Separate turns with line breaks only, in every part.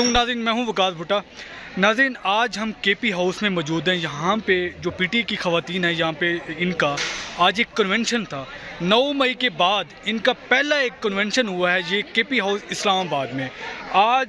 नाज़रीन, मैं हूं वकास भुट्टा। नाज़रीन, आज हम केपी हाउस में मौजूद हैं। यहाँ पे जो पीटी की ख़वातीन है, यहाँ पे इनका आज एक कन्वेंशन था। 9 मई के बाद इनका पहला एक कन्वेंशन हुआ है ये केपी हाउस इस्लामाबाद में। आज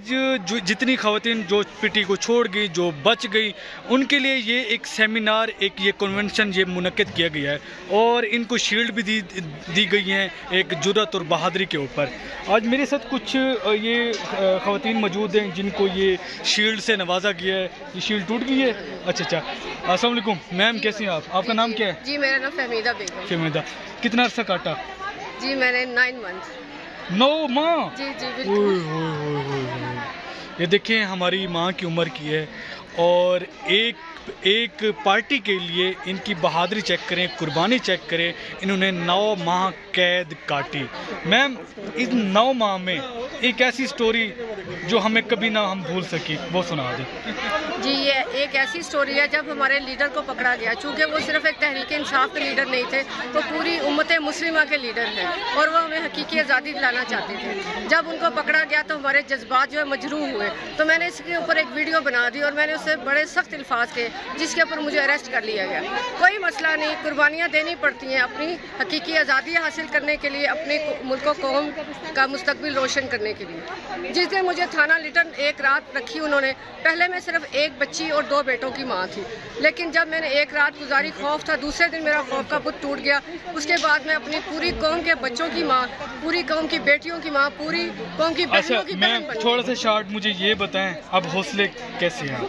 जो जितनी ख़वातीन जो पीटी को छोड़ गई, जो बच गई, उनके लिए ये एक सेमिनार, एक ये कन्वेंशन ये मुनक्किद किया गया है और इनको शील्ड भी दी गई हैं एक जुर्रत और बहादुरी के ऊपर। आज मेरे साथ कुछ ये ख़वातीन मौजूद हैं जिनको ये शील्ड से नवाजा गया है। ये शील्ड टूट गई है। अच्छा, अस्सलाम वालेकुम मैम, कैसी हैं आप? आपका नाम क्या है?
जी, मेरा नाम फहमीदा बेगम।
फहमीदा, कितना अर्सा काटा?
जी, मैंने 9 मंथ।
9 माह?
जी बिल्कुल।
ये देखें, हमारी माँ की उम्र की है और एक पार्टी के लिए इनकी बहादुरी चेक करें, कुर्बानी चेक करें। इन्होंने 9 माह कैद काटी। मैम, इस 9 माह में एक ऐसी स्टोरी जो हमें कभी ना हम भूल सकी, वो सुना दें।
जी, ये एक ऐसी स्टोरी है जब हमारे लीडर को पकड़ा गया। चूँकि वो सिर्फ एक तहरीक इंसाफ के लीडर नहीं थे, वो पूरी उम्मत मुस्लिमा के लीडर थे और वो हमें हकीकी आज़ादी दिलाना चाहते थे। जब उनको पकड़ा गया तो हमारे जज्बात जो है मजरूह हुए। तो मैंने इसके ऊपर एक वीडियो बना दी और मैंने उससे बड़े सख्त अल्फाज के, जिसके ऊपर मुझे अरेस्ट कर लिया गया। कोई मसला नहीं, कुर्बानियाँ देनी पड़ती हैं अपनी हकीकी आज़ादी हासिल करने के लिए, अपने मुल्क कौम का मुस्तकबिल रोशन करने के लिए। जिस दिन मुझे थाना लिटन एक रात रखी उन्होंने, पहले मैं सिर्फ एक बच्ची और 2 बेटों की माँ थी, लेकिन जब मैंने एक रात गुजारी, खौफ था, दूसरे दिन मेरा खौफ का बुत टूट गया। उसके बाद मैं अपनी पूरी कौम के बच्चों की माँ, पूरी कौम की बेटियों की माँ, पूरी कौम की बहनों की बहन बनी।
थोड़ा सा शॉर्ट मुझे ये बताएं, अब हौसले कैसे हैं?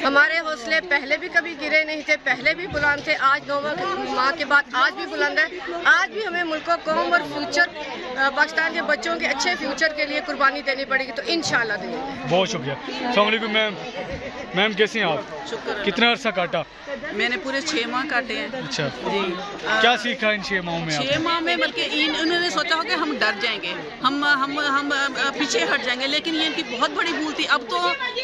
हमारे हौसले पहले भी कभी गिरे नहीं थे, पहले भी बुलंद थे। आज 9 माह के बाद आज भी बुलंद है। आज भी हमें मुल्क कौम और फ्यूचर, पाकिस्तान के बच्चों के अच्छे फ्यूचर के लिए कुर्बानी देनी पड़ेगी, तो इंशाल्लाह देंगे।
बहुत शुक्रिया। अस्सलाम वालेकुम मैम। मैम, कैसी हैं आप?
शुक्र।
कितना अर्सा काटा?
मैंने पूरे 6 माह काटे हैं।
अच्छा
जी।
क्या सीखा इन 6 माहों में?
6 माह में बल्कि इन्होंने सोचा हो कि हम डर जाएंगे, हम पीछे हट जाएंगे, लेकिन ये इनकी बहुत बड़ी भूल थी। अब तो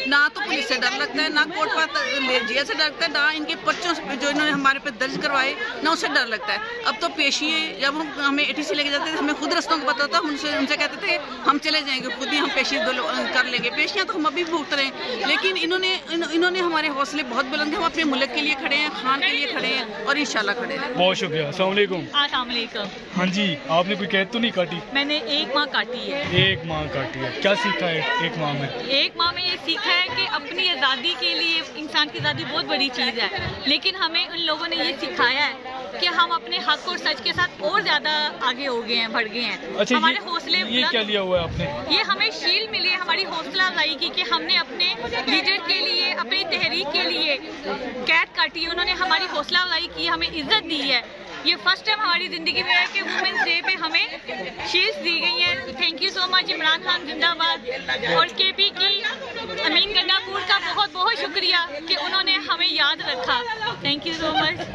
ना तो पुलिस से डर लगता है, ना कोर्ट पर जेल से डरता है, ना इनके पर्चों जो इन्होंने हमारे पे दर्ज करवाए, ना उससे डर लगता है। अब तो पेशी, जब हमें ATC लेके जाते थे, हमें खुद रस्तों को पता था, हम उनसे कहते थे हम चले जाएंगे, खुद ही हम पेशी कर लेंगे। पेशियाँ तो हम अभी भुगत रहे हैं, लेकिन इन्होंने हमारे हौसले बहुत बुलंद हैं। हम अपने मुल्क के लिए खड़े हैं, खान के लिए खड़े हैं और इंशाल्लाह खड़े हैं।
बहुत शुक्रिया। अस्सलाम वालेकुम।
अस्सलाम वालेकुम।
हाँ जी, आपने कोई कैद तो नहीं काटी?
मैंने 1 माह काटी है।
1 माह काटी है। क्या सीखा है 1 माह में?
1 माह में ये सीखा है कि अपनी आज़ादी के लिए, इंसान की आज़ादी बहुत बड़ी चीज़ है, लेकिन हमें उन लोगों ने ये सिखाया है कि हम अपने हक और सच के साथ और ज़्यादा आगे हो गए हैं, बढ़ गए हैं।
अच्छा,
हमारे हौसले,
ये क्या लिया हुआ है आपने?
ये हमें शील्ड मिली है हमारी हौसला अफजाई की, कि हमने अपने लीडर के लिए, अपनी तहरीक के लिए कैद काटी है। उन्होंने हमारी हौसला अफजाई की, हमें इज्जत दी है। ये फर्स्ट टाइम हमारी ज़िंदगी में है कि वुमेंस डे पे हमें शील्ड्स दी गई हैं। Thank you so much. Imran Khan जिंदाबाद। और KP की अमीन गंडापुर का बहुत बहुत शुक्रिया कि उन्होंने हमें याद रखा। Thank you so much.